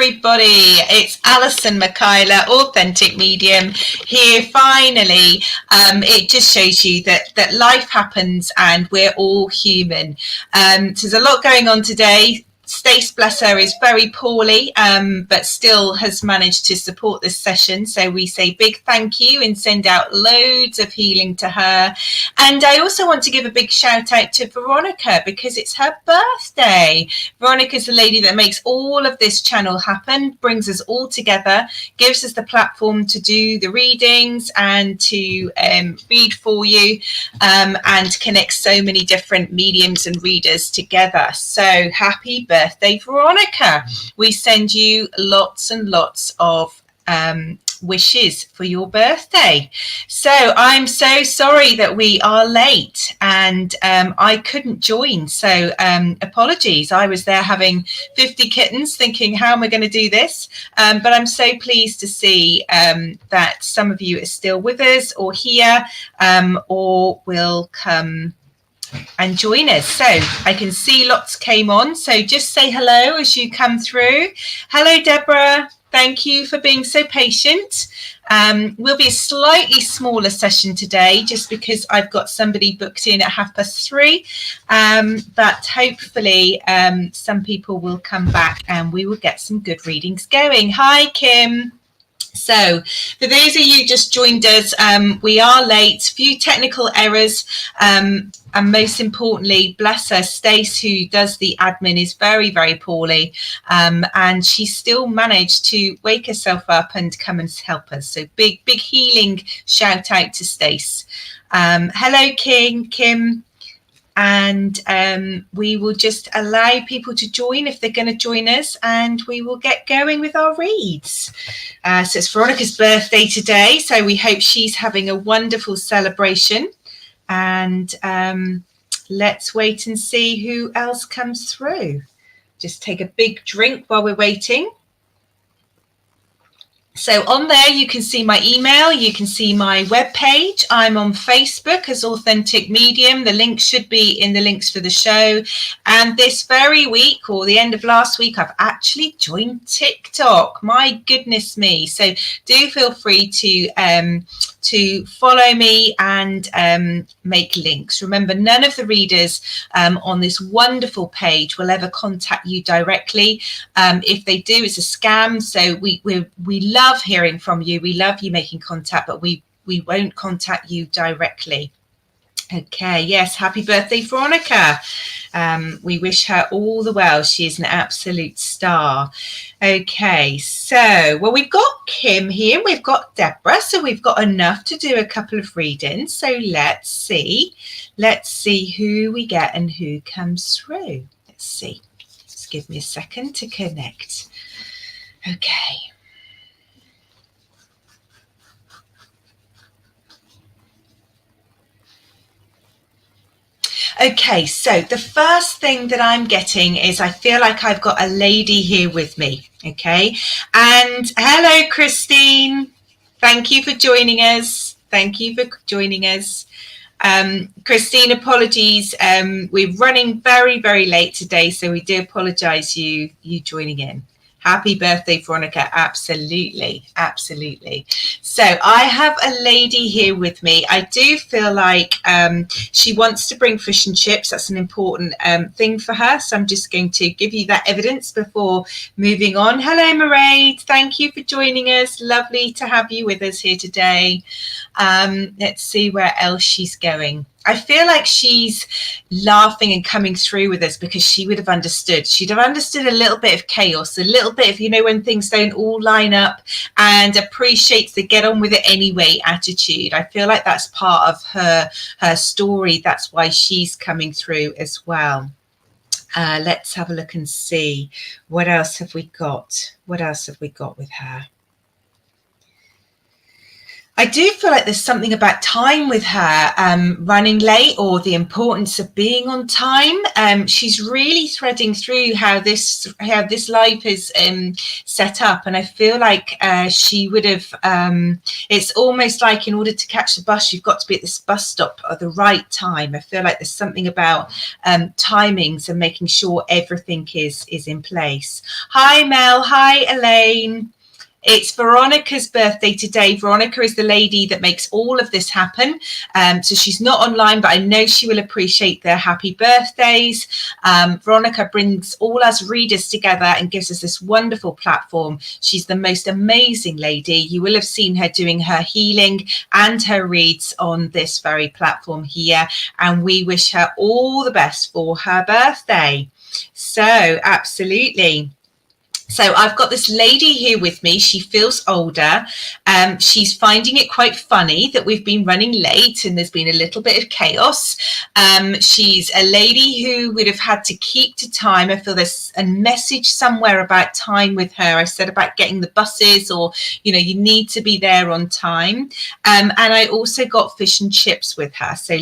everybody. It's Alison Michaela, Authentic Medium, here finally. It just shows you that life happens and we're all human. So there's a lot going on today. Stace, bless her, is very poorly, but still has managed to support this session. So we say big thank you and send out loads of healing to her. And I also want to give a big shout out to Veronica because it's her birthday. Veronica's the lady that makes all of this channel happen, brings us all together, gives us the platform to do the readings and to read for you, and connect so many different mediums and readers together. So happy birthday, Veronica. We send you lots and lots of wishes for your birthday. So I'm so sorry that we are late and I couldn't join, so apologies. I was there having 50 kittens thinking, how am I going to do this? But I'm so pleased to see that some of you are still with us or here, or will come and join us. So I can see lots came on, so just say hello as you come through. Hello, Deborah. Thank you for being so patient. Will be a slightly smaller session today just because I've got somebody booked in at 3:30, but hopefully some people will come back and we will get some good readings going. Hi, Kim. So for those of you just joined us, we are late, few technical errors, and most importantly, bless her, Stace, who does the admin, is very, very poorly, and she still managed to wake herself up and come and help us. So big healing shout out to Stace. Hello, Kim. And we will just allow people to join if they're going to join us, and we will get going with our reads. So it's Veronica's birthday today, so we hope she's having a wonderful celebration. And let's wait and see who else comes through. Just take a big drink while we're waiting. So on there, you can see my email, you can see my webpage. I'm on Facebook as Authentic Medium. The link should be in the links for the show. And this very week, or the end of last week, I've actually joined TikTok. My goodness me. So do feel free to follow me and make links. Remember, none of the readers on this wonderful page will ever contact you directly. If they do, it's a scam. So we love hearing from you. We love you making contact, but we won't contact you directly. Okay, yes, happy birthday, Veronica. We wish her all the well. She is an absolute star. Okay, so, well, we've got Kim here. We've got Deborah. So we've got enough to do a couple of readings. So let's see. Let's see who we get and who comes through. Let's see. Just give me a second to connect. Okay. Okay, so the first thing that I'm getting is I feel like I've got a lady here with me, okay? And hello, Christine. Thank you for joining us. Christine, apologies. We're running very, very late today, so we do apologise you joining in. Happy birthday, Veronica. Absolutely. So I have a lady here with me. I do feel like she wants to bring fish and chips. That's an important thing for her. So I'm just going to give you that evidence before moving on. Hello, Mairead. Thank you for joining us. Lovely to have you with us here today. Let's see where else she's going. I feel like she's laughing and coming through with us because she would have understood. She'd have understood a little bit of chaos, a little bit of, when things don't all line up, and appreciates the get on with it anyway attitude. I feel like that's part of her story. That's why she's coming through as well. Let's have a look and see. What else have we got? With her? I do feel like there's something about time with her, running late, or the importance of being on time. She's really threading through how this life is set up, and I feel like she would have. It's almost like in order to catch the bus, you've got to be at this bus stop at the right time. I feel like there's something about timings and making sure everything is in place. Hi, Mel. Hi, Elaine. It's Veronica's birthday today. Veronica is the lady that makes all of this happen. So she's not online, but I know she will appreciate their happy birthdays. Veronica brings all us readers together and gives us this wonderful platform. She's the most amazing lady. You will have seen her doing her healing and her reads on this very platform here. And we wish her all the best for her birthday. So absolutely. So I've got this lady here with me. She feels older. She's finding it quite funny that we've been running late and there's been a little bit of chaos. She's a lady who would have had to keep to time. I feel there's a message somewhere about time with her. I said about getting the buses, or, you know, you need to be there on time. And I also got fish and chips with her. So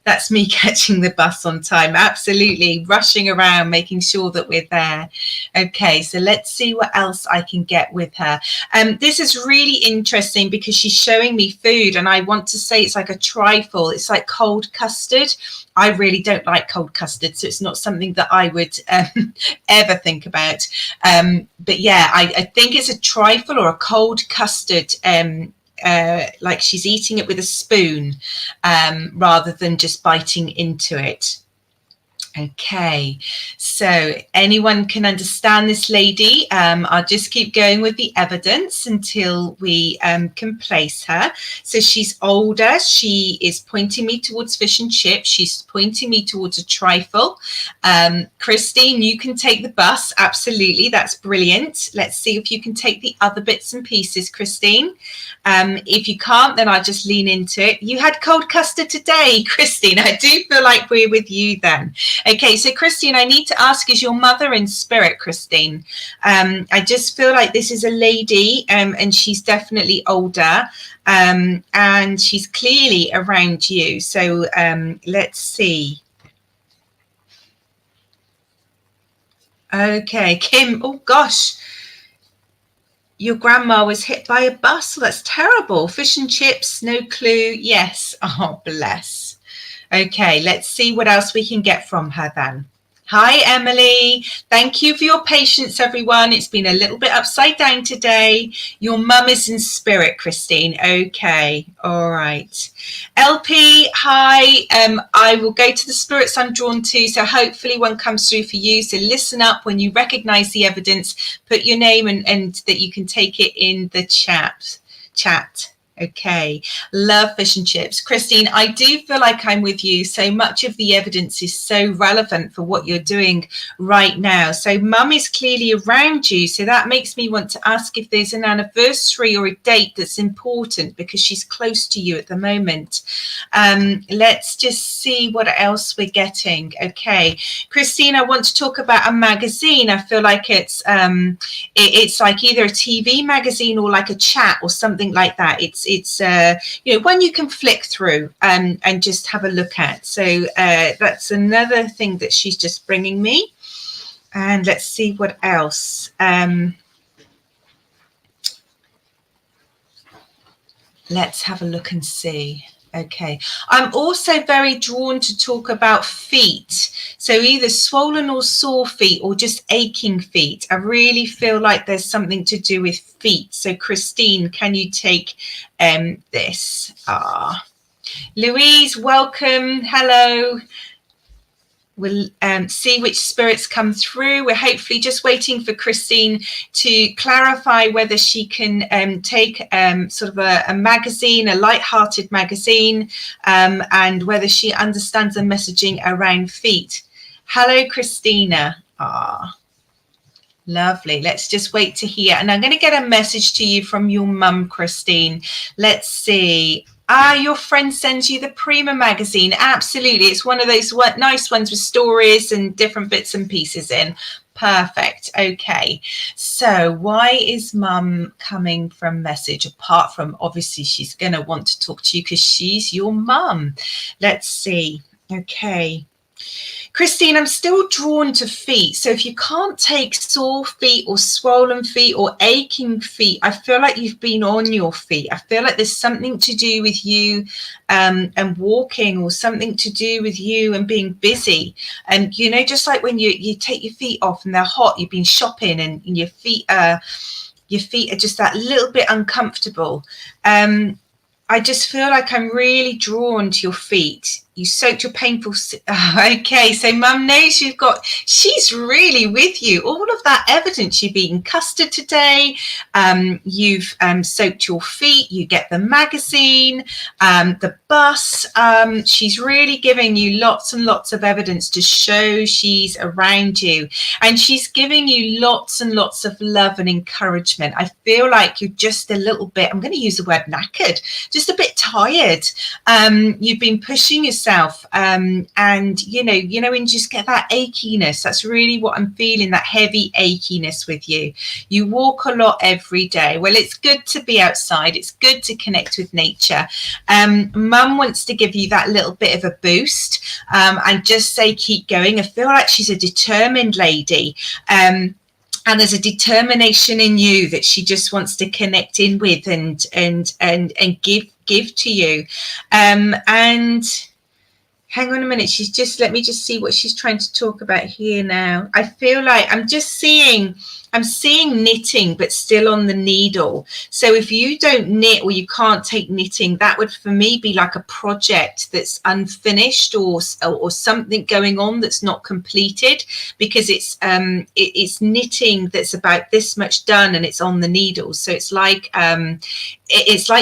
that's me catching the bus on time. Absolutely. Rushing around, making sure that we're there. Okay, so let's see what else I can get with her. This is really interesting because she's showing me food, and I want to say it's like a trifle. It's like cold custard. I really don't like cold custard, so it's not something that I would ever think about. But yeah, I think it's a trifle or a cold custard, like she's eating it with a spoon rather than just biting into it. Okay, so anyone can understand this lady. I'll just keep going with the evidence until we can place her. So she's older. She is pointing me towards fish and chips. She's pointing me towards a trifle. Christine, you can take the bus. Absolutely, that's brilliant. Let's see if you can take the other bits and pieces, Christine. If you can't, then I'll just lean into it. You had cold custard today, Christine. I do feel like we're with you then. Okay, so Christine, I need to ask, is your mother in spirit, Christine? I just feel like this is a lady, and she's definitely older, and she's clearly around you. So let's see. Okay, Kim, oh gosh. Your grandma was hit by a bus. Well, that's terrible. Fish and chips, no clue. Yes. Oh, bless. Okay, let's see what else we can get from her then. Hi, Emily. Thank you for your patience, everyone. It's been a little bit upside down today. Your mum is in spirit, Christine. Okay, all right. LP, hi. I will go to the spirits I'm drawn to, so hopefully one comes through for you. So listen up when you recognize the evidence. Put your name and that you can take it in the chat. Okay, love fish and chips. Christine, I do feel like I'm with you. So much of the evidence is so relevant for what you're doing right now. So mum is clearly around you. So that makes me want to ask if there's an anniversary or a date that's important, because she's close to you at the moment. Let's just see what else we're getting. Okay, Christine, I want to talk about a magazine. I feel like it's like either a TV magazine or like a chat or something like that. It's you know, one you can flick through and just have a look at. So that's another thing that she's just bringing me. And let's see what else. Let's have a look and see. Okay, I'm also very drawn to talk about feet. So either swollen or sore feet, or just aching feet. I really feel like there's something to do with feet. So Christine, can you take this? Louise, welcome. Hello. We'll see which spirits come through. We're hopefully just waiting for Christine to clarify whether she can take sort of a magazine, a light-hearted magazine, and whether she understands the messaging around feet. Hello, Christina. Lovely. Let's just wait to hear. And I'm going to get a message to you from your mum, Christine. Let's see. Your friend sends you the Prima magazine. Absolutely. It's one of those nice ones with stories and different bits and pieces in. Perfect. Okay. So why is mum coming from message, apart from obviously she's going to want to talk to you because she's your mum? Let's see. Okay. Christine, I'm still drawn to feet. So if you can't take sore feet or swollen feet or aching feet, I feel like you've been on your feet. I feel like there's something to do with you and walking, or something to do with you and being busy. And, you know, just like when you take your feet off and they're hot, you've been shopping and your feet are just that little bit uncomfortable. I just feel like I'm really drawn to your feet. You soaked your painful... Okay, so mum knows she's really with you. All of that evidence. You've eaten custard today. You've soaked your feet. You get the magazine, the bus. She's really giving you lots and lots of evidence to show she's around you. And she's giving you lots and lots of love and encouragement. I feel like you're just a little bit, I'm going to use the word knackered, just a bit tired. You've been pushing yourself, and you know, and just get that achiness. That's really what I'm feeling, that heavy achiness with you. You walk a lot every day. Well, it's good to be outside. It's good to connect with nature. Mum wants to give you that little bit of a boost, and just say keep going. I feel like she's a determined lady. And there's a determination in you that she just wants to connect in with and give to you. And hang on a minute. Let me just see what she's trying to talk about here now. I feel like I'm seeing knitting, but still on the needle. So if you don't knit, or you can't take knitting, that would for me be like a project that's unfinished, or something going on that's not completed, because it's knitting that's about this much done and it's on the needle. So it's like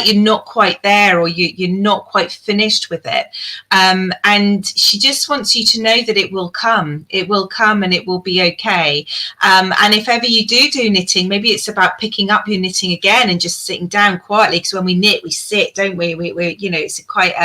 you're not quite there, or you're not quite finished with it. And she just wants you to know that it will come. It will come, and it will be okay. And if ever you do knitting, maybe it's about picking up your knitting again and just sitting down quietly, because when we knit, we sit, don't we? We you know, it's quite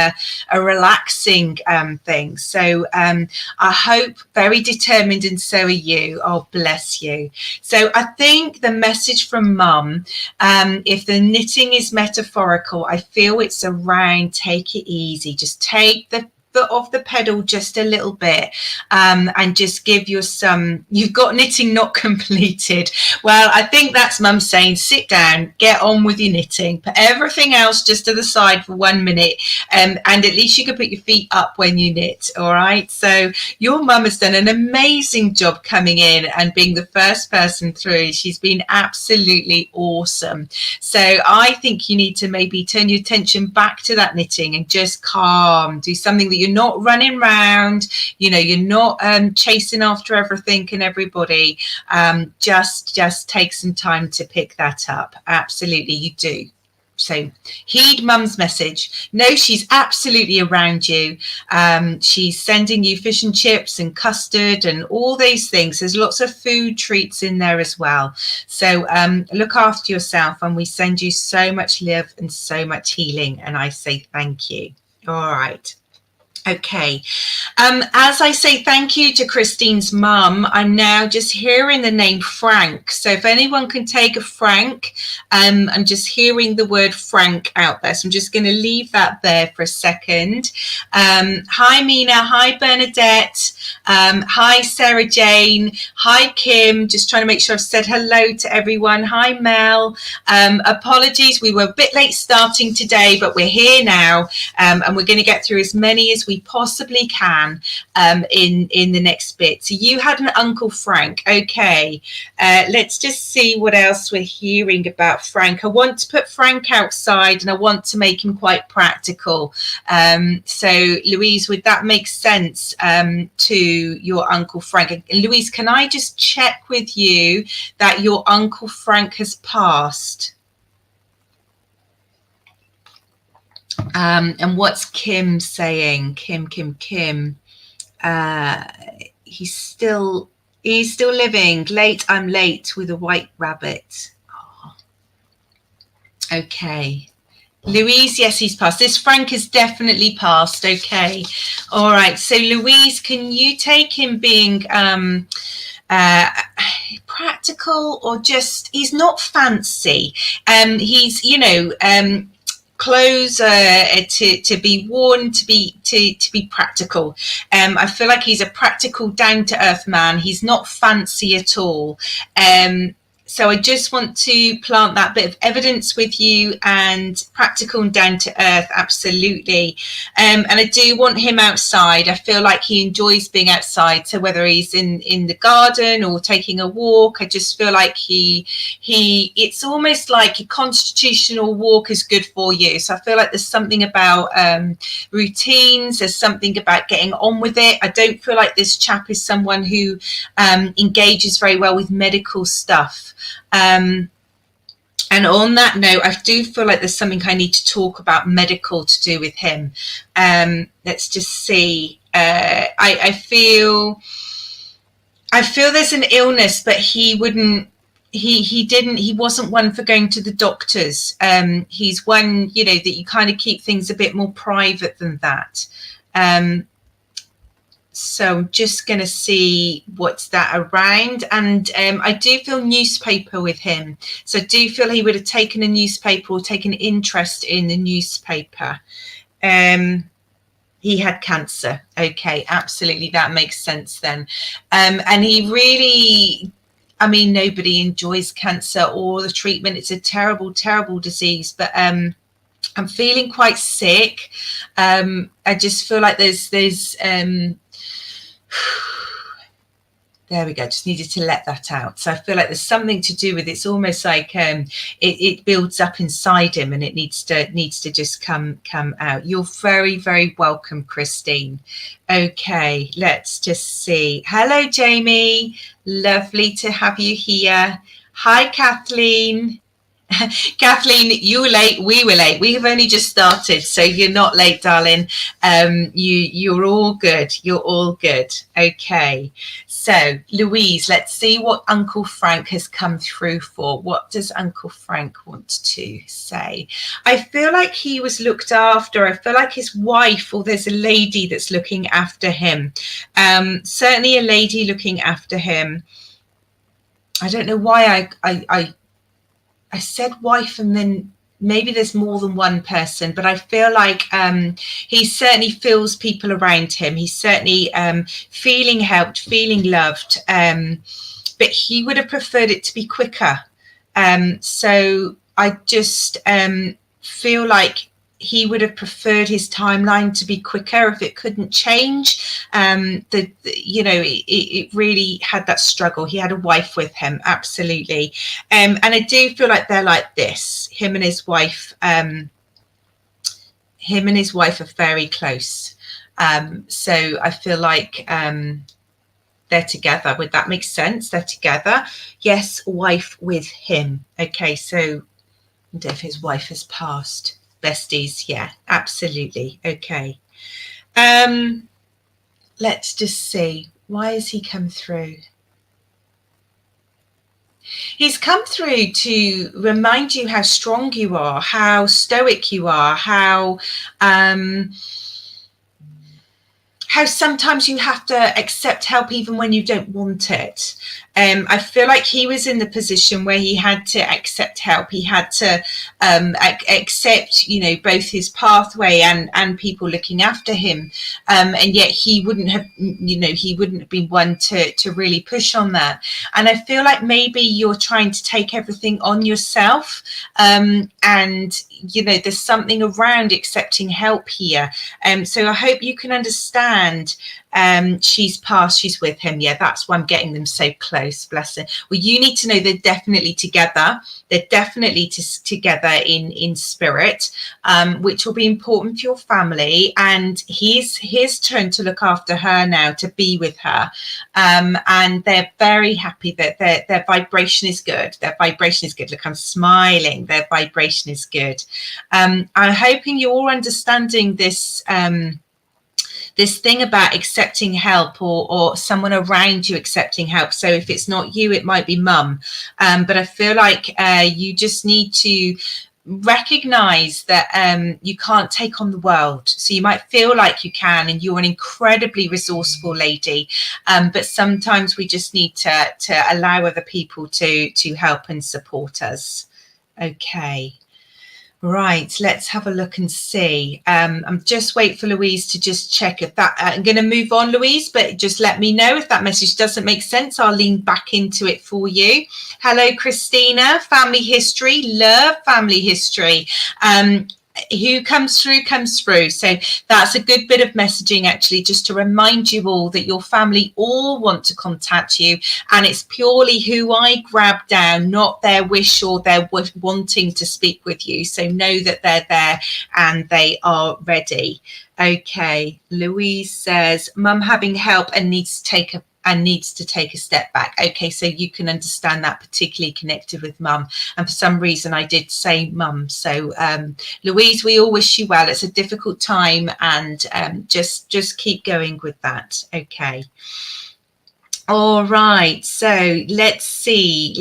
a relaxing thing. So I hope, very determined, and so are you. Oh, bless you. So I think the message from mum, if the knitting is metaphorical, I feel it's around take it easy. Just take the foot off the pedal just a little bit, and just give your you've got knitting not completed. Well, I think that's mum saying sit down, get on with your knitting, put everything else just to the side for 1 minute, and at least you can put your feet up when you knit. All right, so your mum has done an amazing job coming in and being the first person through. She's been absolutely awesome. So I think you need to maybe turn your attention back to that knitting and just calm, do something that you're not running around, you know, you're not chasing after everything and everybody. Just take some time to pick that up. Absolutely, you do. So heed mum's message. Know she's absolutely around you. She's sending you fish and chips and custard and all these things. There's lots of food treats in there as well. So look after yourself, and we send you so much love and so much healing. And I say thank you. All right. Okay, as I say thank you to Christine's mum, I'm now just hearing the name Frank. So if anyone can take a Frank, I'm just hearing the word Frank out there. So I'm just going to leave that there for a second. Hi, Mina. Hi, Bernadette. Hi, Sarah Jane. Hi, Kim. Just trying to make sure I've said hello to everyone. Hi, Mel. Apologies, we were a bit late starting today, but we're here now, and we're going to get through as many as we possibly can in the next bit. So you had an Uncle Frank. Okay, let's just see what else we're hearing about Frank. I want to put Frank outside, and I want to make him quite practical. So Louise, would that make sense to your Uncle Frank? And Louise, can I just check with you that your Uncle Frank has passed? And what's Kim saying? Kim. He's still living. Late, I'm late with a white rabbit. Oh. Okay. Louise, yes, he's passed. This Frank has definitely passed. Okay. All right. So Louise, can you take him being practical, or just, he's not fancy. He's, clothes to be worn, to be practical. I feel like he's a practical, down to earth man. He's not fancy at all. So I just want to plant that bit of evidence with you, and practical and down to earth, absolutely. And I do want him outside. I feel like he enjoys being outside. So whether he's in the garden or taking a walk, I just feel like it's almost like a constitutional walk is good for you. So I feel like there's something about routines. There's something about getting on with it. I don't feel like this chap is someone who engages very well with medical stuff. And on that note, I do feel like there's something I need to talk about medical to do with him. Let's just see. I feel there's an illness, but he wasn't one for going to the doctors. He's one, that you kind of keep things a bit more private than that. So I'm just going to see what's that around. And I do feel newspaper with him. So I do feel he would have taken a newspaper or taken interest in the newspaper. He had cancer. Okay, absolutely. That makes sense then. And he really, nobody enjoys cancer or the treatment. It's a terrible, terrible disease. But I'm feeling quite sick. I just feel like there's there we go. Just needed to let that out. So I feel like there's something to do with, it's almost like it builds up inside him, and it needs to just come out. You're very, very welcome, Christine. Okay, let's just see. Hello, Jamie. Lovely to have you here. Hi, Kathleen. Kathleen, you were late, we were late. We have only just started, so you're not late, darling. You're all good. You're all good. Okay. So, Louise, let's see what Uncle Frank has come through for. What does Uncle Frank want to say? I feel like he was looked after. I feel like his wife, or there's a lady that's looking after him. Certainly a lady looking after him. I don't know why I said wife, and then maybe there's more than one person, but I feel like he certainly feels people around him. He's certainly feeling helped, feeling loved, but he would have preferred it to be quicker. So I just feel like he would have preferred his timeline to be quicker if it couldn't change. It really had that struggle. He had a wife with him, absolutely. And I do feel like they're like this. Him and his wife are very close. So I feel like they're together. Would that make sense? They're together. Yes, wife with him. Okay, so if his wife has passed. Besties, yeah, absolutely. Okay. Let's just see. Why has he come through? He's come through to remind you how strong you are, how stoic you are, how sometimes you have to accept help even when you don't want it. I feel like he was in the position where he had to accept help. He had to accept, both his pathway and people looking after him. And yet he wouldn't have been one to really push on that. And I feel like maybe you're trying to take everything on yourself. And, there's something around accepting help here. So I hope you can understand. She's passed, she's with him. Yeah, that's why I'm getting them so close. Bless her. Well, you need to know they're definitely together. They're definitely together in spirit, which will be important for your family. And his turn to look after her now, to be with her. And they're very happy that their vibration is good. Their vibration is good. Look, I'm smiling. Their vibration is good. I'm hoping you're all understanding this. This thing about accepting help, or someone around you accepting help. So if it's not you, it might be mum. But I feel like you just need to recognize that you can't take on the world. So you might feel like you can, and you're an incredibly resourceful lady, but sometimes we just need to allow other people to help and support us. Okay. Right, let's have a look and see. I'm just wait for Louise to just check if that, I'm going to move on, Louise, but just let me know if that message doesn't make sense. I'll lean back into it for you. Hello, Christina. Family history, love family history. Who comes through comes through. So that's a good bit of messaging, actually, just to remind you all that your family all want to contact you, and it's purely who I grab down, not their wish or their wanting to speak with you. So know that they're there and they are ready. Okay, Louise says, Mum having help and needs to take a step back. Okay, so you can understand that, particularly connected with Mum. And for some reason, I did say Mum. So, Louise, we all wish you well. It's a difficult time, and just keep going with that. Okay. All right. So let's see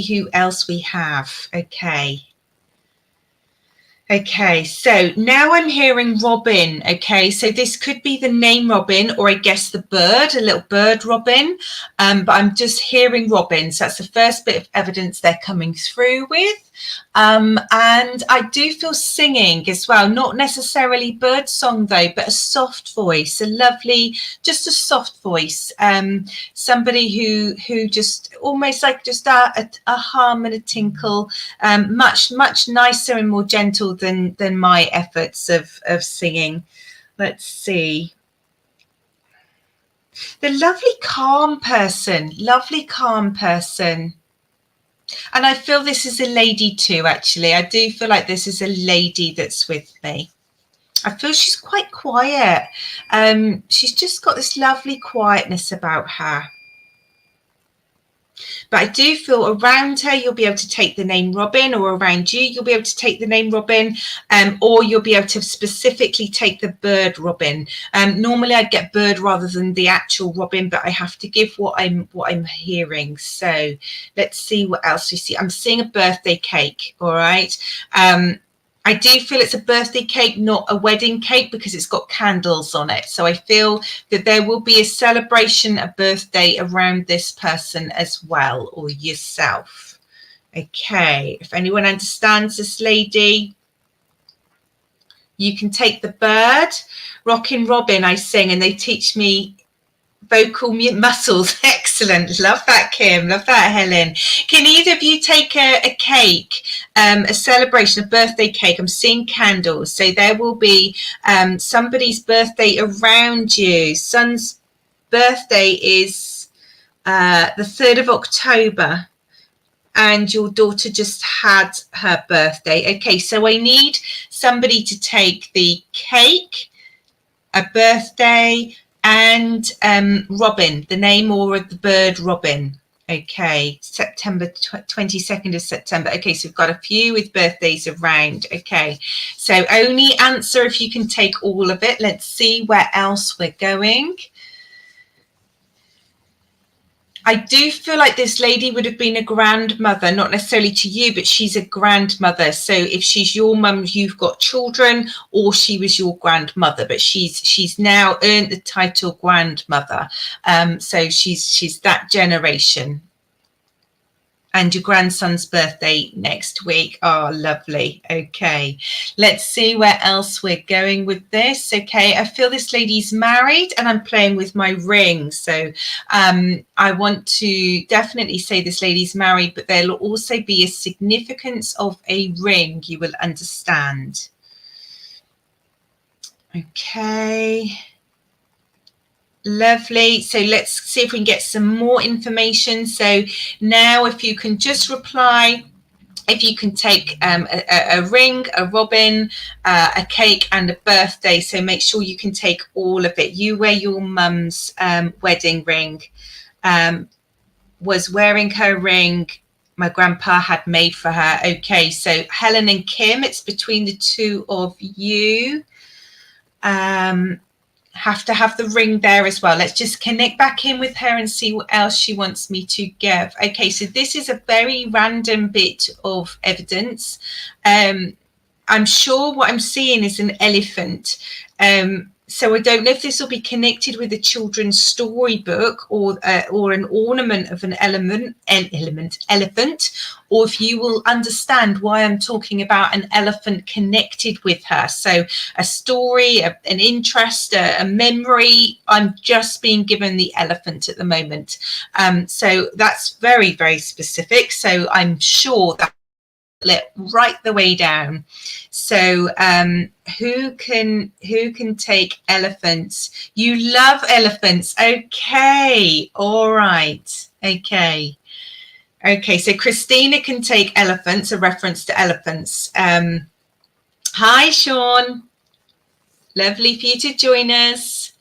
who else we have. Okay. Okay, so now I'm hearing Robin. Okay, so this could be the name Robin, or I guess the bird, a little bird Robin. But I'm just hearing Robin. So that's the first bit of evidence they're coming through with. And I do feel singing as well, not necessarily bird song though, but a soft voice, a lovely, just a soft voice. Somebody who just almost like just a hum and a tinkle, much nicer and more gentle than my efforts of singing. Let's see. The lovely calm person. And I feel this is a lady too, actually. I do feel like this is a lady that's with me. I feel she's quite quiet. She's just got this lovely quietness about her. But I do feel around her, you'll be able to take the name Robin, or around you, you'll be able to take the name Robin, or you'll be able to specifically take the bird Robin. Normally I'd get bird rather than the actual Robin, but I have to give what I'm hearing. So let's see what else we see. I'm seeing a birthday cake. All right. I do feel it's a birthday cake, not a wedding cake, because it's got candles on it. So I feel that there will be a celebration, a birthday around this person as well, or yourself. Okay, if anyone understands this lady, you can take the bird. Rockin' Robin, I sing, and they teach me vocal muscles. Excellent. Love that, Kim. Love that, Helen. Can either of you take a cake, a celebration, a birthday cake? I'm seeing candles. So there will be somebody's birthday around you. Son's birthday is the 3rd of October. And your daughter just had her birthday. Okay, so I need somebody to take the cake, a birthday, and Robin, the name or the bird Robin. Okay, September 22nd of September. Okay, so we've got a few with birthdays around. Okay, so only answer if you can take all of it. Let's see where else we're going. I do feel like this lady would have been a grandmother, not necessarily to you, but she's a grandmother. So if she's your mum, you've got children, or she was your grandmother, but she's now earned the title grandmother. So she's that generation. And your grandson's birthday next week. Oh, lovely. Okay, let's see where else we're going with this. Okay, I feel this lady's married, and I'm playing with my ring. So I want to definitely say this lady's married, but there'll also be a significance of a ring, you will understand. Okay. Lovely. So let's see if we can get some more information. So now if you can just reply, if you can take a ring, a robin, a cake and a birthday. So make sure you can take all of it. You wear your mum's wedding ring, was wearing her ring my grandpa had made for her. Okay, so Helen and Kim, it's between the two of you. have to have the ring there as well. Let's just connect back in with her and see what else she wants me to give. Okay, so this is a very random bit of evidence. I'm sure what I'm seeing is an elephant. So I don't know if this will be connected with a children's storybook or an ornament of an elephant, or if you will understand why I'm talking about an elephant connected with her. So a story, an interest, a memory. I'm just being given the elephant at the moment. So that's very, very specific. So I'm sure that right the way down. So who can take elephants? You love elephants. Okay, all right. Okay, so Christina can take elephants, a reference to elephants. Hi Sean, lovely for you to join us.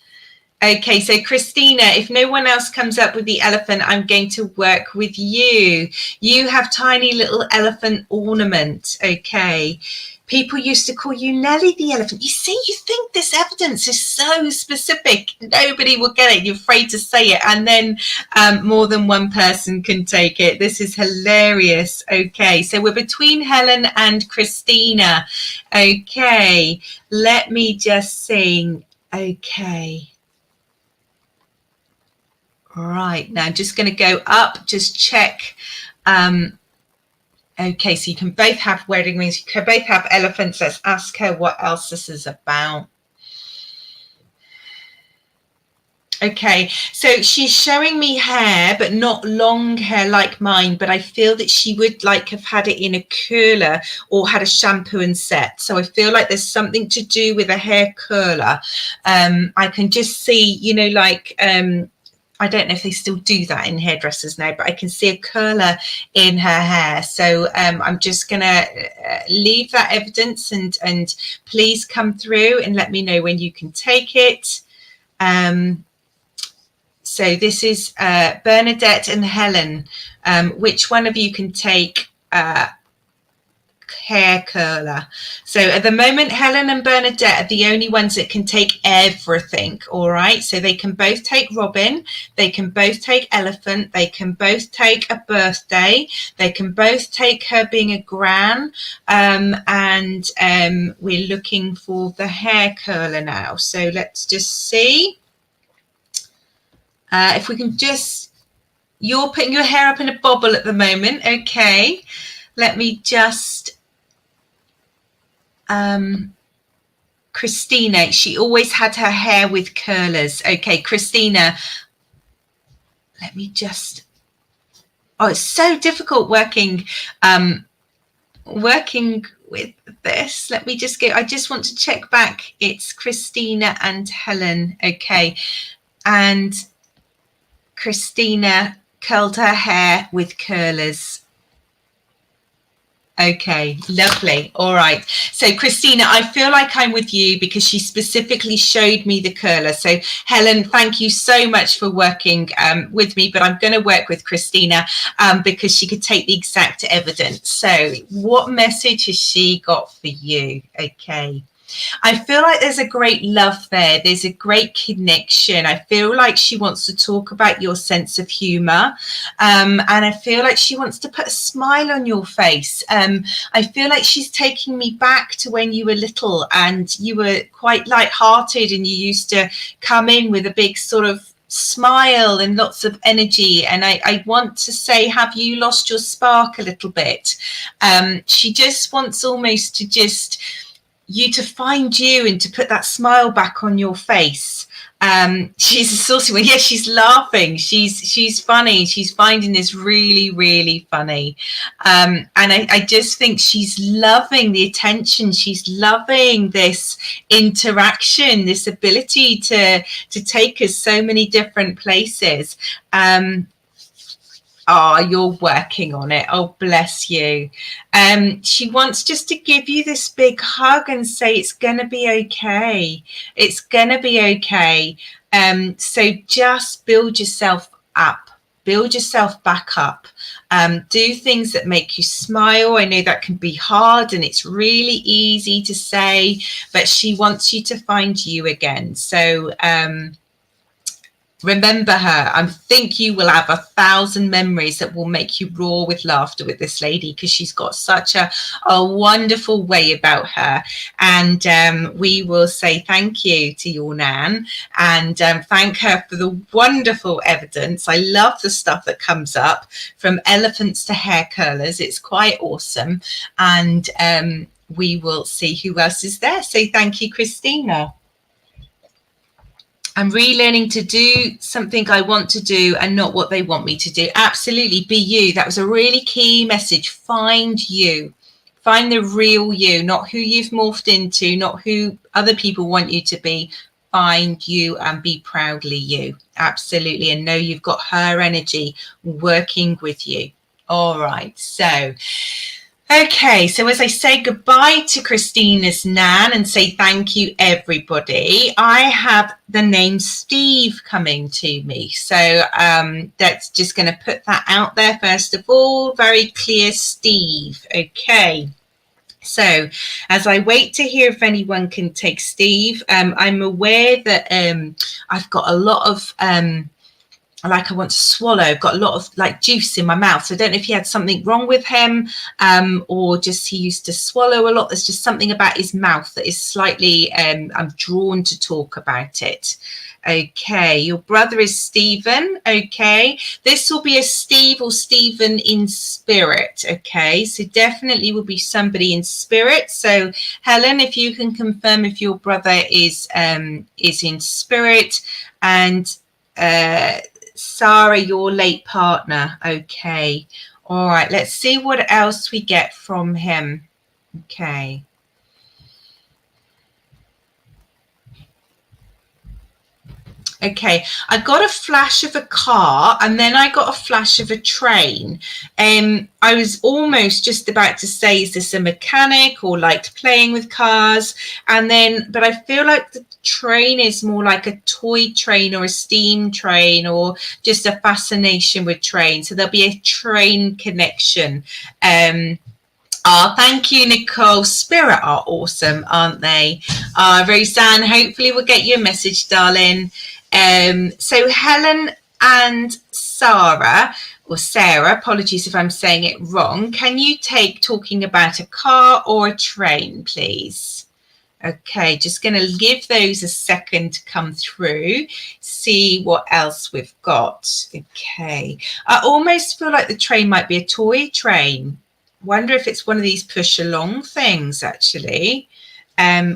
Okay, so Christina, if no one else comes up with the elephant, I'm going to work with you. You have tiny little elephant ornament. Okay. People used to call you Nelly the elephant. You see, you think this evidence is so specific. Nobody will get it. You're afraid to say it. And then more than one person can take it. This is hilarious. Okay, so we're between Helen and Christina. Okay, let me just sing. Okay. Right, now I'm just going to go up, just check. Okay, so you can both have wedding rings, you can both have elephants. Let's ask her what else this is about. Okay, so she's showing me hair, but not long hair like mine, but I feel that she would like have had it in a curler or had a shampoo and set. So I feel like there's something to do with a hair curler. I can just see, you know, like I don't know if they still do that in hairdressers now, but I can see a curler in her hair. So I'm just going to leave that evidence and please come through and let me know when you can take it. So this is Bernadette and Helen. Which one of you can take hair curler? So at the moment, Helen and Bernadette are the only ones that can take everything. All right, so they can both take Robin, they can both take elephant, they can both take a birthday, they can both take her being a gran, and we're looking for the hair curler now. So let's just see if we can just, you're putting your hair up in a bobble at the moment. Okay, let me just Christina, she always had her hair with curlers. Okay, Christina, let me just, oh, it's so difficult working with this. Let me just go, I just want to check back. It's Christina and Helen. Okay, and Christina curled her hair with curlers. Okay, lovely. All right. So Christina, I feel like I'm with you because she specifically showed me the curler. So Helen, thank you so much for working with me, but I'm going to work with Christina because she could take the exact evidence. So what message has she got for you? Okay. I feel like there's a great love there. There's a great connection. I feel like she wants to talk about your sense of humor. And I feel like she wants to put a smile on your face. I feel like she's taking me back to when you were little and you were quite lighthearted and you used to come in with a big sort of smile and lots of energy. And I want to say, have you lost your spark a little bit? She just wants almost to just you to find you and to put that smile back on your face. She's a saucy one. Yeah, she's laughing. She's funny. She's finding this really, really funny. And I just think she's loving the attention. She's loving this interaction, this ability to take us so many different places. Oh, you're working on it. Oh, bless you. She wants just to give you this big hug and say it's going to be okay. It's going to be okay. So just build yourself up. Build yourself back up. Do things that make you smile. I know that can be hard and it's really easy to say, but she wants you to find you again. So remember her. I think you will have 1,000 memories that will make you roar with laughter with this lady, because she's got such a wonderful way about her. And we will say thank you to your Nan, and thank her for the wonderful evidence. I love the stuff that comes up, from elephants to hair curlers. It's quite awesome. And we will see who else is there. So thank you, Christina. I'm relearning to do something I want to do and not what they want me to do. Absolutely. Be you. That was a really key message. Find you. Find the real you, not who you've morphed into, not who other people want you to be. Find you and be proudly you. Absolutely. And know you've got her energy working with you. All right. So, okay, so as I say goodbye to Christina's Nan and say thank you, everybody, I have the name Steve coming to me. So that's just going to put that out there first of all. Very clear, Steve. Okay. So as I wait to hear if anyone can take Steve, I'm aware that I've got a lot of... like I want to swallow. I've got a lot of like juice in my mouth. So I don't know if he had something wrong with him, or just he used to swallow a lot. There's just something about his mouth that is slightly, I'm drawn to talk about it. Okay, your brother is Stephen. Okay, this will be a Steve or Stephen in spirit. Okay, so definitely will be somebody in spirit. So Helen, if you can confirm if your brother is in spirit, and Sarah, your late partner. Okay. All right. Let's see what else we get from him. Okay. Okay, I got a flash of a car, and then I got a flash of a train. I was almost just about to say, is this a mechanic or liked playing with cars? And then, but I feel like the train is more like a toy train or a steam train, or just a fascination with trains. So there'll be a train connection. Oh, thank you, Nicole. Spirit are awesome, aren't they? Roseanne, hopefully we'll get you a message, darling. So Helen and Sarah, or Sarah, apologies if I'm saying it wrong. Can you take talking about a car or a train, please? Okay, just going to give those a second to come through, see what else we've got. Okay, I almost feel like the train might be a toy train. Wonder if it's one of these push along things, actually.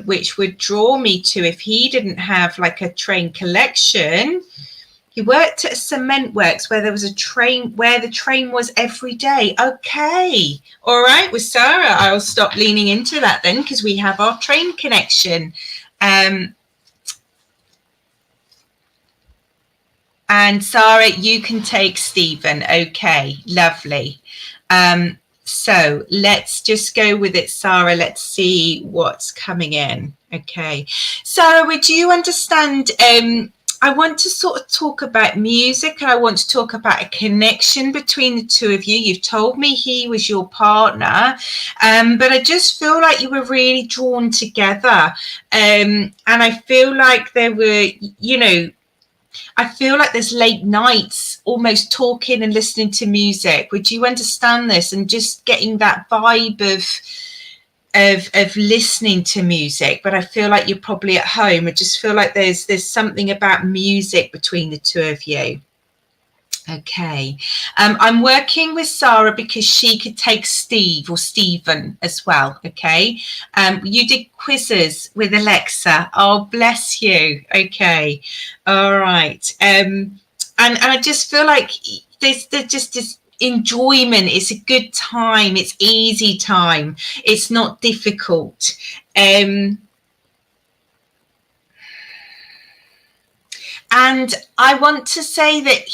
Which would draw me to, if he didn't have like a train collection. He worked at a cement works where there was a train, where the train was every day. Okay. All right. With Sarah, I'll stop leaning into that then, because we have our train connection. And Sarah, you can take Stephen. Okay. Lovely. So let's just go with it, Sarah. Let's see what's coming in. Okay. Sarah, would you understand? I want to sort of talk about music, and I want to talk about a connection between the two of you. You've told me he was your partner, but I just feel like you were really drawn together. And I feel like there were, you know, I feel like there's late nights almost talking and listening to music. Would you understand this? And just getting that vibe of listening to music. But I feel like you're probably at home. I just feel like there's something about music between the two of you. Okay. I'm working with Sarah because she could take Steve or Stephen as well. Okay. You did quizzes with Alexa. Oh, bless you. Okay. All right. And I just feel like there's just this enjoyment. It's a good time. It's easy time. It's not difficult. And I want to say that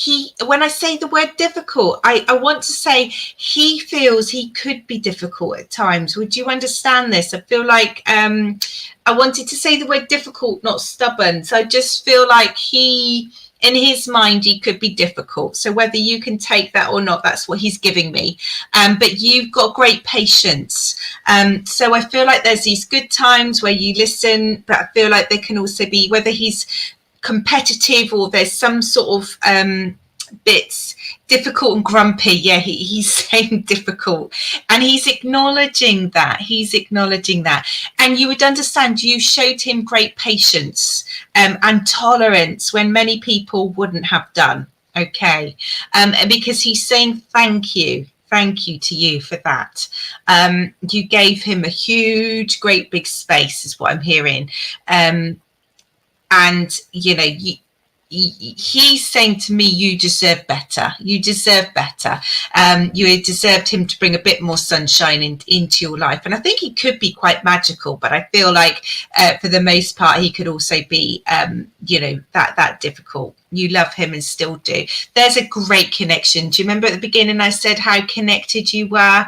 when I say the word difficult, I want to say he feels he could be difficult at times. Would you understand this? I feel like I wanted to say the word difficult, not stubborn. So I just feel like he in his mind, he could be difficult. So whether you can take that or not, that's what he's giving me. But you've got great patience. So I feel like there's these good times where you listen, but I feel like there can also be, whether he's competitive or there's some sort of bits difficult and grumpy. Yeah, he's saying difficult, and he's acknowledging that. And you would understand you showed him great patience and tolerance when many people wouldn't have done. Okay, because he's saying thank you to you for that. You gave him a huge, great big space, is what I'm hearing. And he's saying to me, you deserve better. You deserve better. You deserved him to bring a bit more sunshine into your life. And I think he could be quite magical, but I feel like for the most part, he could also be, that difficult. You love him and still do. There's a great connection. Do you remember at the beginning I said how connected you were?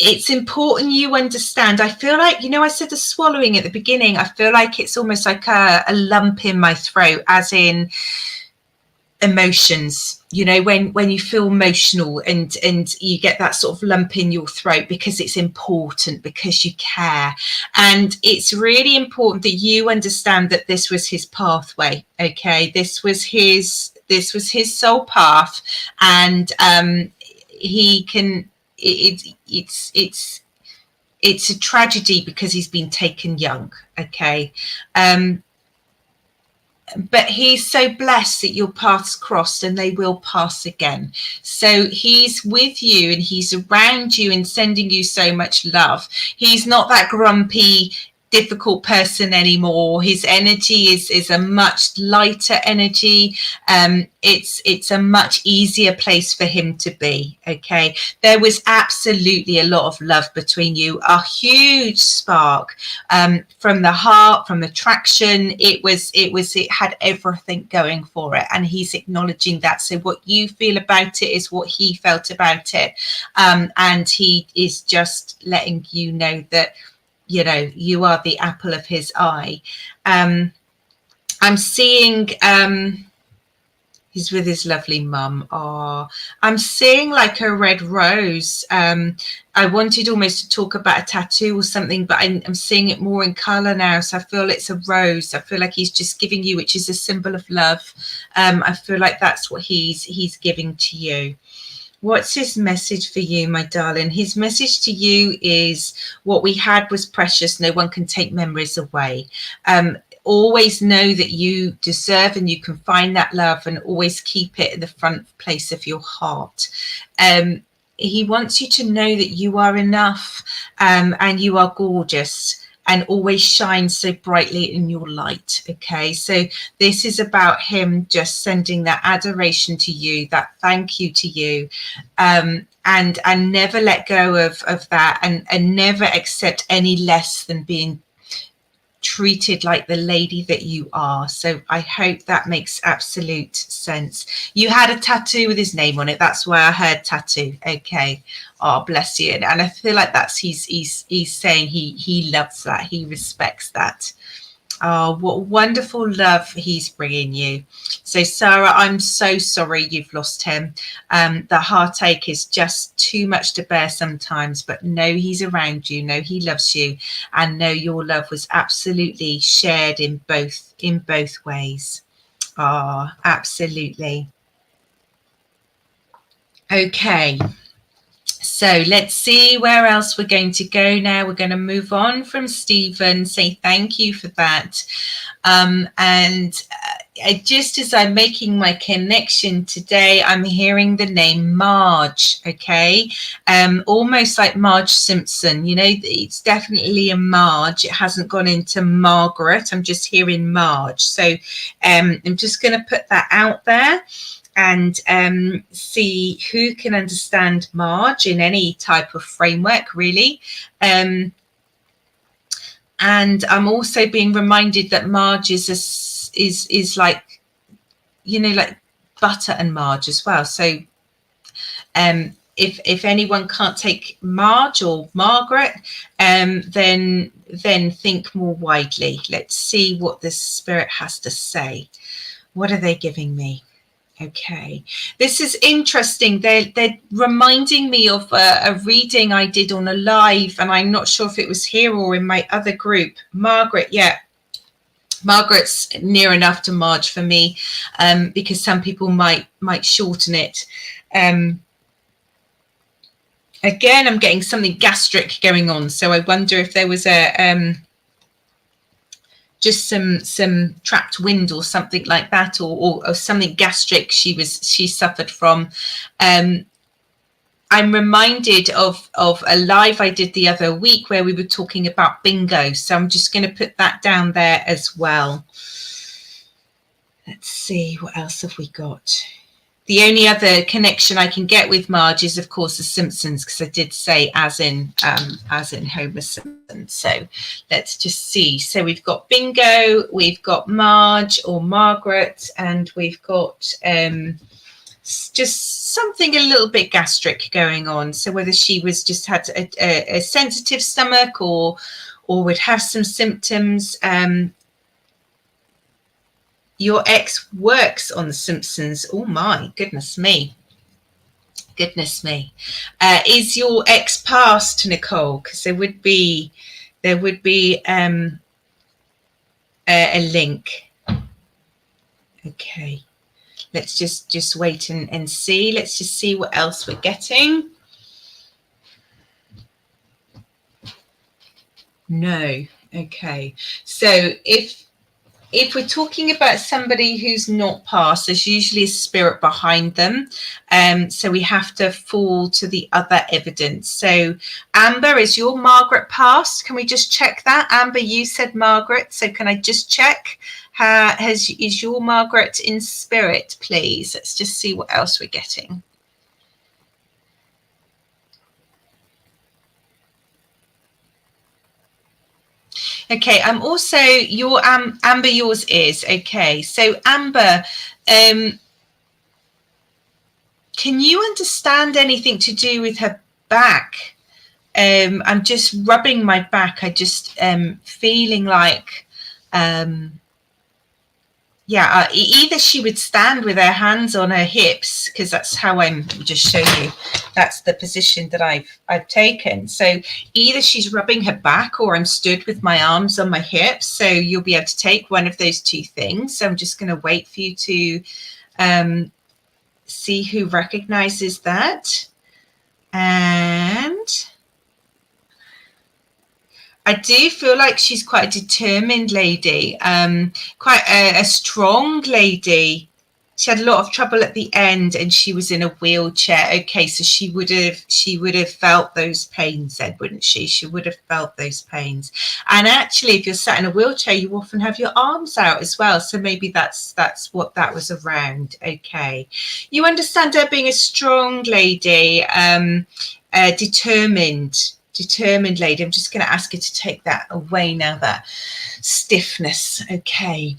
It's important you understand. I feel like, I said the swallowing at the beginning. I feel like it's almost like a lump in my throat, as in emotions, when you feel emotional and you get that sort of lump in your throat because it's important, because you care. And it's really important that you understand that this was his pathway. Okay. This was his soul path. And he can, it's a tragedy because he's been taken young. Okay. But he's so blessed that your paths crossed, and they will pass again. So he's with you and he's around you and sending you so much love. He's not that grumpy, difficult person anymore. His energy is a much lighter energy. It's a much easier place for him to be. Okay, there was absolutely a lot of love between you, a huge spark from the heart, from attraction. It had everything going for it, and he's acknowledging that. So what you feel about it is what he felt about it, and he is just letting you know that you are the apple of his eye. I'm seeing he's with his lovely mum. I'm seeing like a red rose. I wanted almost to talk about a tattoo or something, but I'm seeing it more in color now. So I feel it's a rose. I feel like he's just giving you, which is a symbol of love. I feel like that's what he's giving to you. What's his message for you, my darling? His message to you is what we had was precious. No one can take memories away. Always know that you deserve and you can find that love, and always keep it in the front place of your heart. He wants you to know that you are enough, and you are gorgeous, and always shine so brightly in your light. Okay, so this is about him just sending that adoration to you, that thank you to you, and never let go of that, and never accept any less than being treated like the lady that you are. So I hope that makes absolute sense. You had a tattoo with his name on it. That's why I heard tattoo. Okay. Oh, bless you. And I feel like that's he's saying he loves that. He respects that. Oh, what wonderful love he's bringing you. So, Sarah, I'm so sorry you've lost him. The heartache is just too much to bear sometimes, but know he's around you, know he loves you, and know your love was absolutely shared in both ways. Oh, absolutely. Okay. So let's see where else we're going to go now. We're going to move on from Stephen, say thank you for that. Just as I'm making my connection today, I'm hearing the name Marge, okay? Almost like Marge Simpson, it's definitely a Marge. It hasn't gone into Margaret. I'm just hearing Marge. So I'm just going to put that out there and see who can understand Marge in any type of framework, really. And I'm also being reminded that Marge is like, like butter and Marge as well. So if anyone can't take Marge or Margaret, then think more widely. Let's see what the spirit has to say. What are they giving me? Okay, this is interesting. They're reminding me of a reading I did on a live, and I'm not sure if it was here or in my other group. Margaret, yeah. Margaret's near enough to Marge for me, because some people might shorten it. Again, I'm getting something gastric going on, so I wonder if there was a just some trapped wind or something like that, or something gastric she suffered from. I'm reminded of a live I did the other week where we were talking about bingo, so I'm just going to put that down there as well. Let's see, what else have we got? The only other connection I can get with Marge is, of course, The Simpsons, because I did say as in Homer Simpson. So let's just see. So we've got bingo, we've got Marge or Margaret, and we've got just something a little bit gastric going on. So whether she was just had a sensitive stomach or would have some symptoms. Your ex works on The Simpsons. Oh my goodness me. Goodness me. Is your ex passed, Nicole? Because there would be a link. Okay. Let's just wait and see. Let's just see what else we're getting. No. Okay. So if we're talking about somebody who's not passed, there's usually a spirit behind them. So we have to fall to the other evidence. So Amber, is your Margaret passed? Can we just check that? Amber, you said Margaret. So can I just check? Is your Margaret in spirit, please? Let's just see what else we're getting. Okay, I'm also your Amber, yours is okay. So Amber, can you understand anything to do with her back? I'm just rubbing my back. I just feeling like yeah, either she would stand with her hands on her hips, because that's how I'm just show you. That's the position that I've taken. So either she's rubbing her back or I'm stood with my arms on my hips. So you'll be able to take one of those two things. So I'm just going to wait for you to see who recognizes that. And I do feel like she's quite a determined lady, quite a strong lady. She had a lot of trouble at the end and she was in a wheelchair. Okay, so she would have felt those pains then, wouldn't she? She would have felt those pains. And actually, if you're sat in a wheelchair, you often have your arms out as well. So maybe that's what that was around. Okay. You understand her being a strong lady, determined lady. I'm just going to ask her to take that away now, that stiffness. Okay.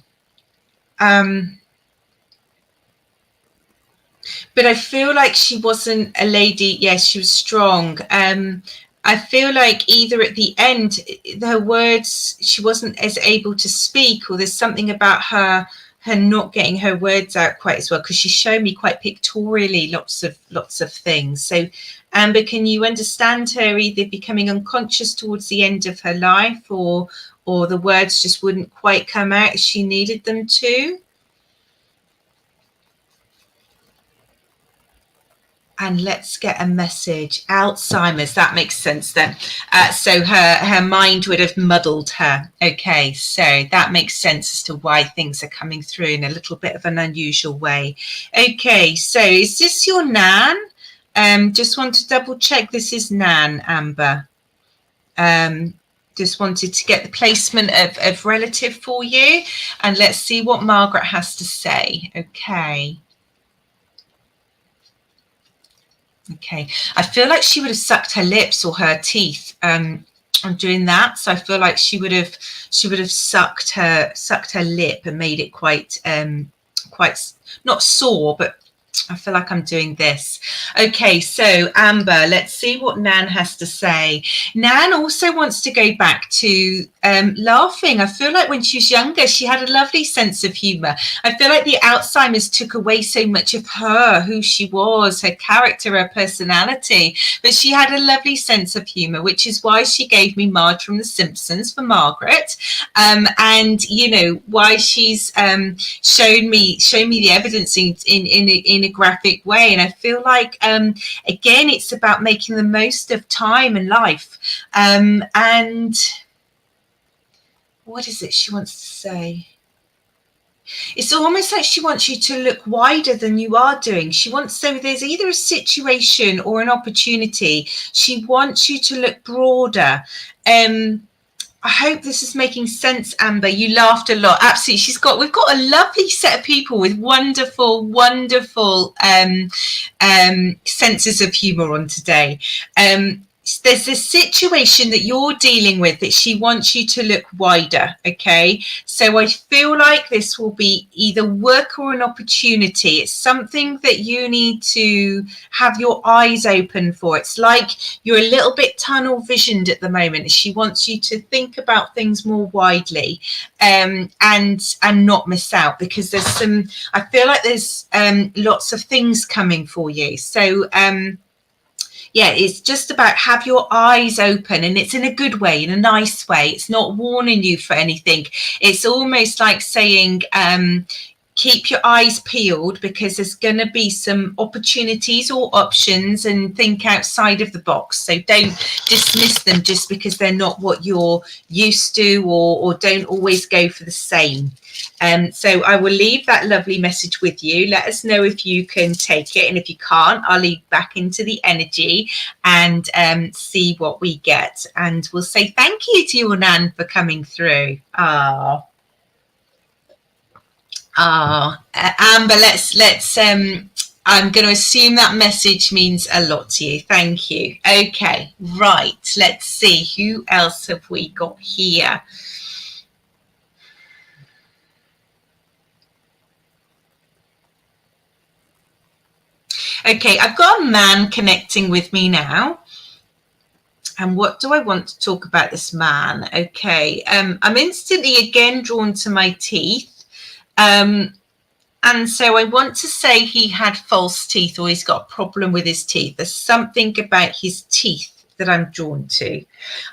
But I feel like she wasn't a lady. Yes, she was strong. I feel like either at the end, her words, she wasn't as able to speak, or there's something about her not getting her words out quite as well, because she showed me quite pictorially lots of things. So Amber, can you understand her either becoming unconscious towards the end of her life, or the words just wouldn't quite come out as she needed them to? And let's get a message. Alzheimer's, that makes sense then. So her mind would have muddled her. Okay, so that makes sense as to why things are coming through in a little bit of an unusual way. Okay, so is this your Nan? Just want to double check this is Nan, Amber. Just wanted to get the placement of relative for you. And let's see what Margaret has to say. Okay. Okay, I feel like she would have sucked her lips or her teeth on doing that. So I feel like she would have sucked her lip and made it quite not sore, but I feel like I'm doing this. Okay, so Amber, let's see what Nan has to say. Nan also wants to go back to laughing. I feel like when she was younger, she had a lovely sense of humour. I feel like the Alzheimer's took away so much of her, who she was, her character, her personality. But she had a lovely sense of humour, which is why she gave me Marge from The Simpsons for Margaret. And, you know, why she's shown me the evidence in a graphic way. And I feel like again, it's about making the most of time and life. And what is it she wants to say? It's almost like she wants you to look wider than you are doing. She wants, so there's either a situation or an opportunity. She wants you to look broader. I hope this is making sense, Amber. You laughed a lot. Absolutely. We've got a lovely set of people with wonderful, wonderful senses of humour on today. There's a situation that you're dealing with that she wants you to look wider, okay? So I feel like this will be either work or an opportunity. It's something that you need to have your eyes open for. It's like you're a little bit tunnel visioned at the moment. She wants you to think about things more widely and not miss out, because there's some, I feel like there's lots of things coming for you. So yeah, it's just about have your eyes open, and it's in a good way, in a nice way. It's not warning you for anything. It's almost like saying, keep your eyes peeled, because there's going to be some opportunities or options, and think outside of the box. So don't dismiss them just because they're not what you're used to, or don't always go for the same. So I will leave that lovely message with you. Let us know if you can take it, and if you can't, I'll lead back into the energy and see what we get. And we'll say thank you to your Nan for coming through. Amber, let's I'm going to assume that message means a lot to you. Thank you. Okay, right. Let's see, who else have we got here? Okay, I've got a man connecting with me now. And what do I want to talk about this man? Okay, I'm instantly again drawn to my teeth. And so I want to say he had false teeth, or he's got a problem with his teeth. There's something about his teeth that I'm drawn to.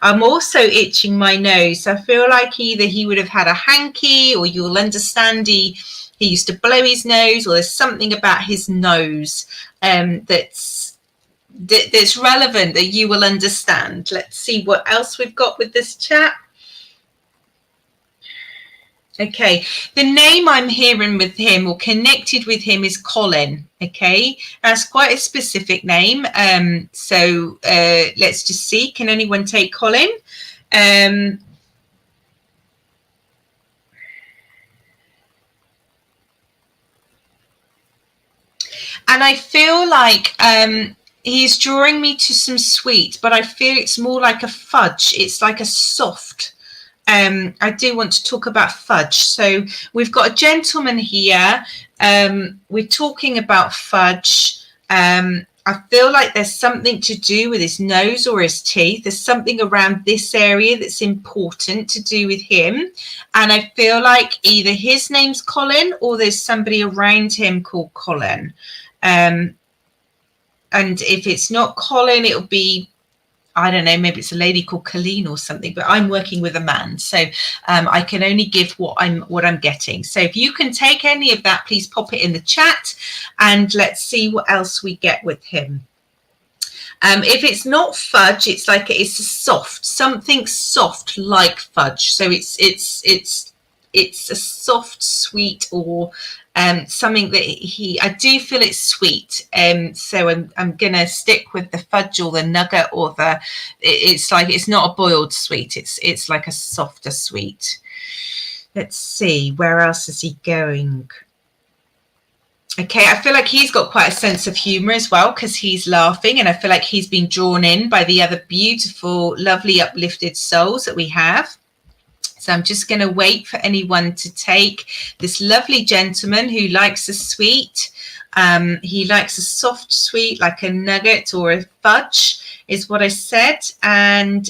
I'm also itching my nose. I feel like either he would have had a hanky, or you'll understand he used to blow his nose, or there's something about his nose that's relevant that you will understand. Let's see what else we've got with this chap. Okay, the name I'm hearing with him or connected with him is Colin. Okay, that's quite a specific name. So let's just see. Can anyone take Colin? And I feel like he's drawing me to some sweet, but I feel it's more like a fudge. It's like a soft. I do want to talk about fudge. So we've got a gentleman here. We're talking about fudge. I feel like there's something to do with his nose or his teeth. There's something around this area that's important to do with him. And I feel like either his name's Colin, or there's somebody around him called Colin. And if it's not Colin, it'll be, I don't know, maybe it's a lady called Colleen or something, but I'm working with a man. So I can only give what I'm getting. So if you can take any of that, please pop it in the chat, and let's see what else we get with him. If it's not fudge, it's like it's a soft, something soft like fudge. So it's a soft, sweet, or something that I do feel it's sweet. So I'm gonna stick with the fudge or the nugget, or it's like, it's not a boiled sweet. It's like a softer sweet. Let's see, where else is he going? Okay, I feel like he's got quite a sense of humour as well, because he's laughing, and I feel like he's been drawn in by the other beautiful, lovely, uplifted souls that we have. So I'm just going to wait for anyone to take this lovely gentleman who likes a sweet. He likes a soft sweet, like a nugget or a fudge, is what I said. And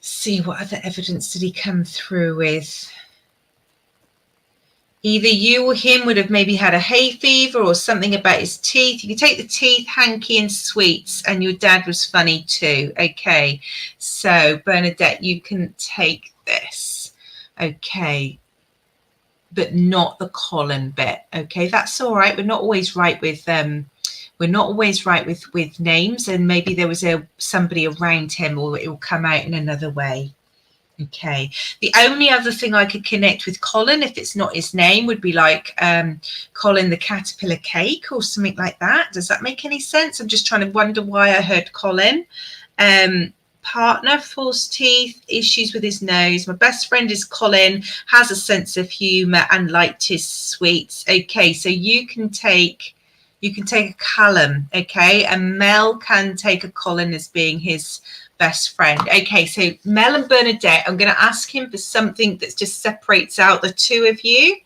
see, what other evidence did he come through with? Either you or him would have maybe had a hay fever or something about his teeth. You can take the teeth, hanky, and sweets, and your dad was funny too. Okay, so Bernadette, you can take this. Okay, but not the colon bit. Okay, that's all right. We're not always right with names, and maybe there was somebody around him, or it will come out in another way. Okay, the only other thing I could connect with Colin, if it's not his name, would be like Colin the Caterpillar Cake or something like that. Does that make any sense? I'm just trying to wonder why I heard Colin. Partner, false teeth, issues with his nose. My best friend is Colin, has a sense of humour and liked his sweets. Okay, so you can take a Callum, okay, and Mel can take a Colin as being his best friend. Okay, so Mel and Bernadette, I'm going to ask him for something that just separates out the two of you.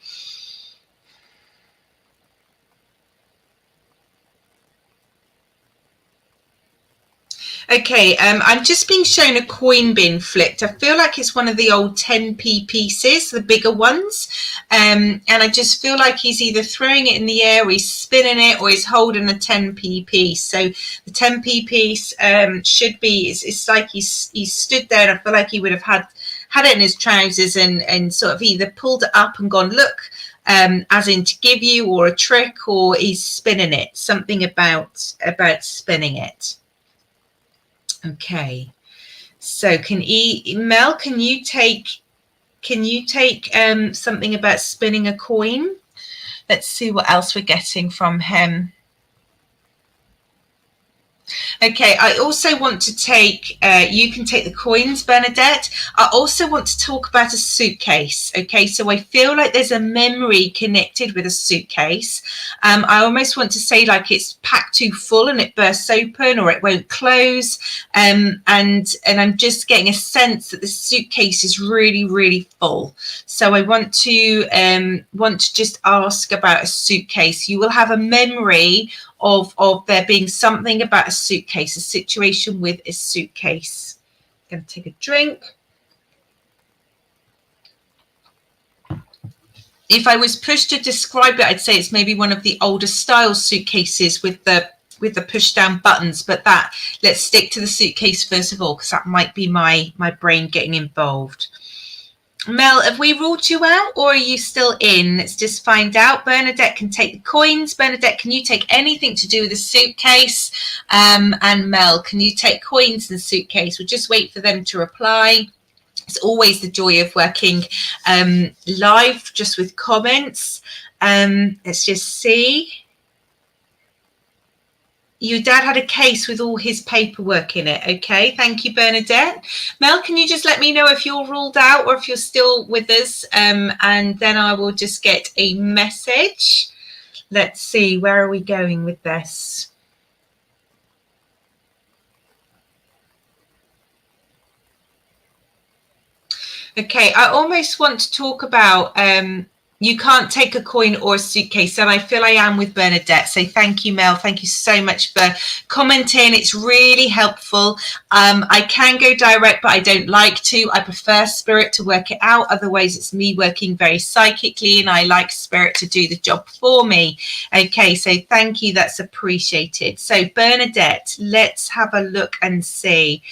Okay, I'm just being shown a coin being flipped. I feel like it's one of the old 10p pieces, the bigger ones. And I just feel like he's either throwing it in the air, or he's spinning it, or he's holding a 10p piece. So the 10p piece should be, it's like he's stood there, and I feel like he would have had it in his trousers and sort of either pulled it up and gone, look, as in to give you, or a trick, or he's spinning it. Something about spinning it. Okay, so Mel, can you take something about spinning a coin? Let's see what else we're getting from him. Okay, I also want to take, you can take the coins, Bernadette. I also want to talk about a suitcase. Okay, so I feel like there's a memory connected with a suitcase. I almost want to say like it's packed too full and it bursts open, or it won't close. And I'm just getting a sense that the suitcase is really, really full. So I want to just ask about a suitcase. You will have a memory of there being something about a suitcase, a situation with a suitcase. I'm going to take a drink. If I was pushed to describe it, I'd say it's maybe one of the older style suitcases with the push down buttons, but let's stick to the suitcase first of all, because that might be my brain getting involved. Mel, have we ruled you out, or are you still in? Let's just find out. Bernadette can take the coins. Bernadette, can you take anything to do with the suitcase? And Mel, can you take coins in the suitcase? We'll just wait for them to reply. It's always the joy of working live, just with comments. Let's just see. Your dad had a case with all his paperwork in it. Okay, thank you, Bernadette. Mel, can you just let me know if you're ruled out or if you're still with us? And then I will just get a message. Let's see, where are we going with this? Okay, I almost want to talk about you can't take a coin or a suitcase, and I feel I am with Bernadette. So thank you, Mel. Thank you so much for commenting. It's really helpful. I can go direct, but I don't like to. I prefer Spirit to work it out. Otherwise, it's me working very psychically, and I like Spirit to do the job for me. Okay, so thank you. That's appreciated. So Bernadette, let's have a look and see.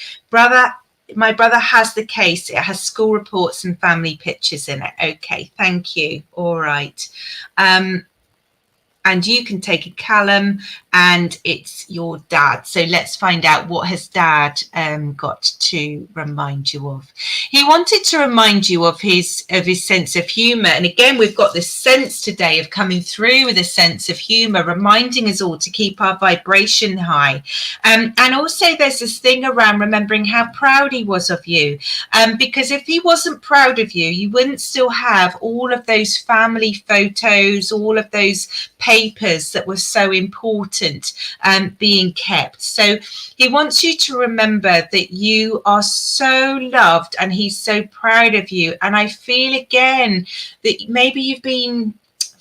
My brother has the case. It has school reports and family pictures in it. Okay, thank you. All right. And you can take a Callum, and it's your dad. So let's find out, what has dad got to remind you of? He wanted to remind you of his sense of humour. And again, we've got this sense today of coming through with a sense of humour, reminding us all to keep our vibration high. And also there's this thing around remembering how proud he was of you. Because if he wasn't proud of you, you wouldn't still have all of those family photos, all of those papers that were so important being kept. So he wants you to remember that you are so loved and he's so proud of you. And I feel again that maybe you've been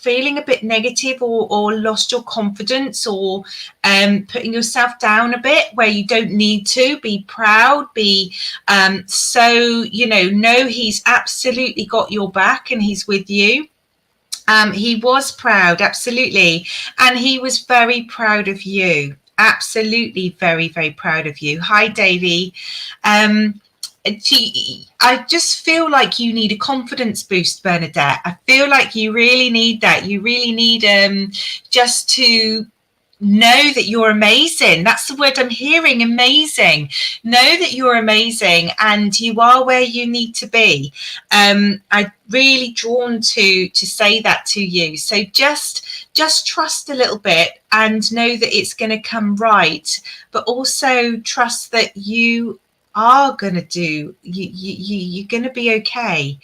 feeling a bit negative or lost your confidence or putting yourself down a bit where you don't need to, be proud, be so, you know he's absolutely got your back and he's with you. He was proud, absolutely. And he was very proud of you. Absolutely very, very proud of you. Hi, Davey. I just feel like you need a confidence boost, Bernadette. I feel like you really need that. You really need just to know that you're amazing. That's the word I'm hearing, amazing. Know that you're amazing and you are where you need to be. I'm really drawn to say that to you. So just trust a little bit and know that it's going to come right, but also trust that you are going to do, you're going to be okay.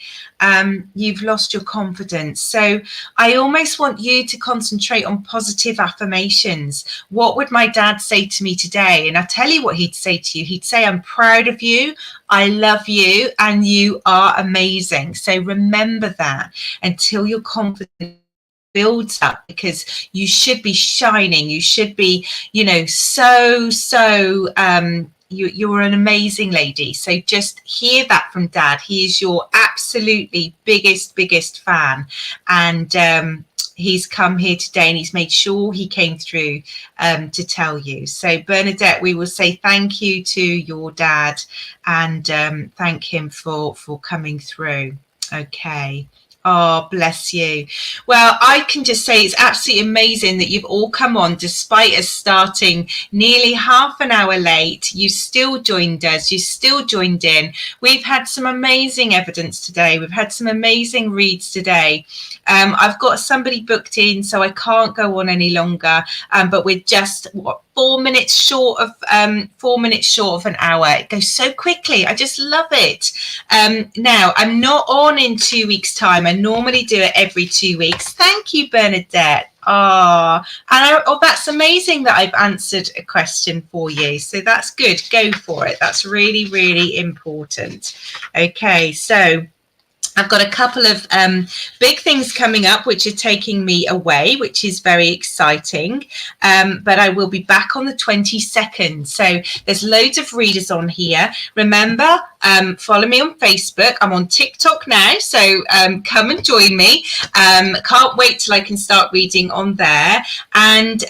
You've lost your confidence. So I almost want you to concentrate on positive affirmations. What would my dad say to me today? And I tell you what he'd say to you. He'd say, I'm proud of you, I love you, and you are amazing. So remember that until your confidence builds up, because you should be shining. You should be, you're an amazing lady. So just hear that from Dad. He is your absolutely biggest fan. And he's come here today and he's made sure he came through to tell you. So Bernadette, we will say thank you to your dad and thank him for coming through. Okay. Oh, bless you. Well, I can just say it's absolutely amazing that you've all come on despite us starting nearly half an hour late. You still joined us. You still joined in. We've had some amazing evidence today. We've had some amazing reads today. I've got somebody booked in, so I can't go on any longer. But we're just 4 minutes short of an hour. It goes so quickly. I just love it. Now I'm not on in 2 weeks' time. I normally do it every 2 weeks. Thank you, Bernadette. That's amazing that I've answered a question for you. So that's good. Go for it. That's really, really important. Okay, so I've got a couple of big things coming up which are taking me away, which is very exciting. But I will be back on the 22nd. So there's loads of readers on here. Remember, follow me on Facebook. I'm on TikTok now, so come and join me. Can't wait till I can start reading on there. And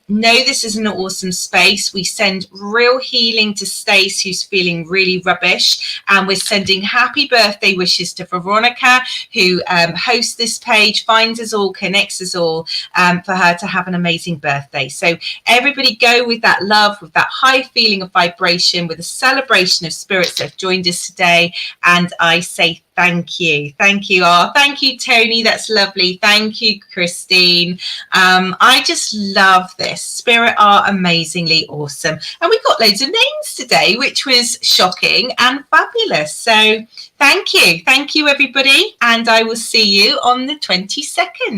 know this is an awesome space. We send real healing to Stace, who's feeling really rubbish. And we're sending happy birthday wishes to Veronica, who hosts this page, finds us all, connects us all, for her to have an amazing birthday. So everybody go with that love, with that high feeling of vibration, with a celebration of spirits that have joined us today. And I say thank you. Thank you. Oh, thank you, Tony. That's lovely. Thank you, Christine. I just love this. Spirit are amazingly awesome. And we got loads of names today, which was shocking and fabulous. So thank you. Thank you, everybody. And I will see you on the 22nd.